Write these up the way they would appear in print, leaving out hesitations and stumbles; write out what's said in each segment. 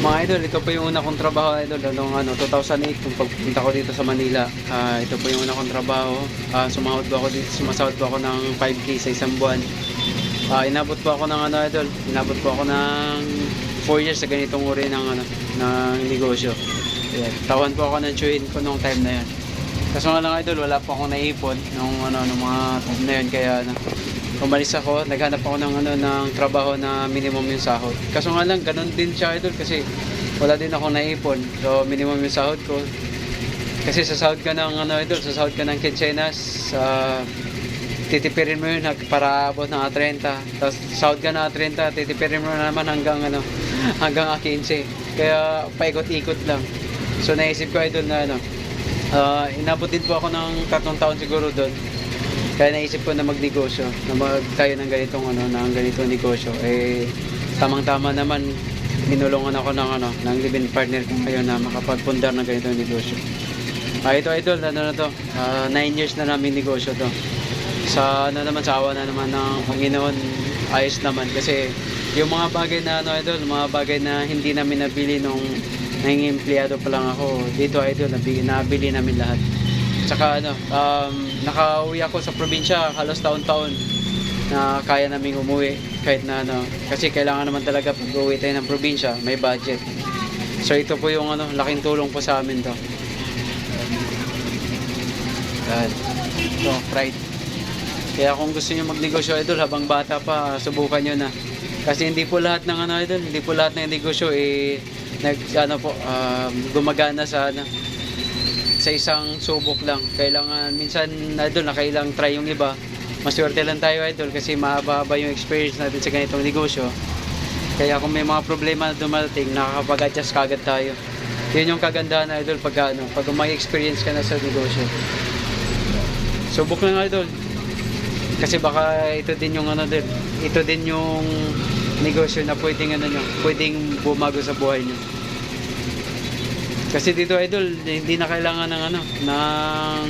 Mga idol, ito po yung una kong trabaho idol noong 2008 kung pagpunta ko dito sa Manila. Ito po yung una kong trabaho. Sumasahod po ako ng 5K sa isang buwan. Inabot po ako ng idol, inabot po ako ng 4 years sa ganitong uri ng negosyo. Ayan. Tawan po ako ng chewin ko nung time na yan. Kaso nga lang idol, wala po akong naipon nung mga time na yun, kaya umalis ako, naghanap ako ng trabaho na minimum yung sahod. Kaso nga lang, ganun din siya idol kasi wala din ako naipon. So minimum yung sahod ko. Kasi sa sahod ka ng idol, sa sahod ka ng quincenas, titipirin mo yun para abot ng 30. Tapos sahod ka na 30, titipirin mo na naman hanggang hanggang 15. Kaya paikot-ikot lang. So naisip ko idol na inabot din po ako ng 3 taon siguro doon. Kaya naisip ko na magnegosyo, na magtayo ng ganitong negosyo. Tamang-tama naman, minulungan ako ng live-in partner ko ngayon na makapagpundar ng ganitong negosyo. Ito idol, 9 years na namin negosyo to. Sa awa na naman ng Panginoon, ayos naman kasi yung mga bagay na idol, mga bagay na hindi namin nabili nung naging empleyado pa lang ako, dito idol, nabili namin lahat. Tsaka nakauwi ako sa probinsya halos taon-taon na kaya naming umuwi kahit na kasi kailangan naman talaga pag uwi tayo ng probinsya, may budget. So ito po yung laking tulong po sa amin to. Ito, pride. Kaya kung gusto niyo magnegosyo idol habang bata pa, subukan niyo na. Kasi hindi po lahat ng idol, hindi po lahat ng negosyo gumagana sa isang subok lang. Kailangan minsan idol nakailang try yung iba. Maswerte lang tayo idol kasi mahaba yung experience natin sa ganitong negosyo. Kaya kung may mga problema na dumating, nakakapag-adjust kagad tayo. Yun yung kagandahan idol pag may experience ka na sa negosyo. Subok lang idol. Kasi baka ito din yung negosyo na pwedeng bumago sa buhay nyo. Kasi dito idol, hindi na kailangan ng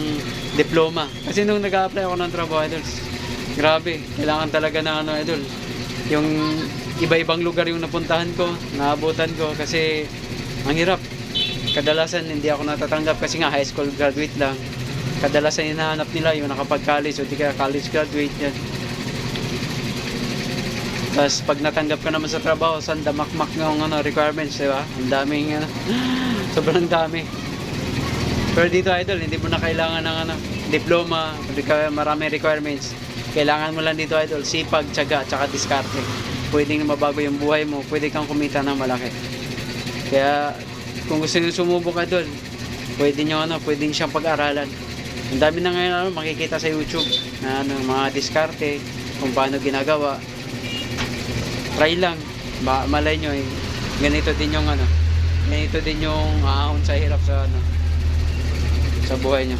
diploma. Kasi nung nag-a-apply ako ng trabaho idol, grabe, kailangan talaga ng idol. Yung iba-ibang lugar yung napuntahan ko, naabutan ko kasi ang hirap. Kadalasan hindi ako natatanggap kasi nga high school graduate lang. Kadalasan hinahanap nila yung nakapag-college o di kaya college graduate yan. Tapos pag natanggap ka naman sa trabaho, sandamakmak ng requirements, di ba? Ang daming sobrang dami. Pero dito idol, hindi mo na kailangan ng diploma, maraming requirements. Kailangan mo lang dito idol, sipag, tiyaga, tsaka diskarte. Pwedeng mabago yung buhay mo, pwede kang kumita ng malaki. Kaya kung gusto niyo sumubok idol, pwedeng siyang pag-aralan. Ang dami na ngayon makikita sa YouTube na mga diskarte, kung paano ginagawa. Try lang, malay nyo ganito din yung ahon sa hirap sa buhay nyo.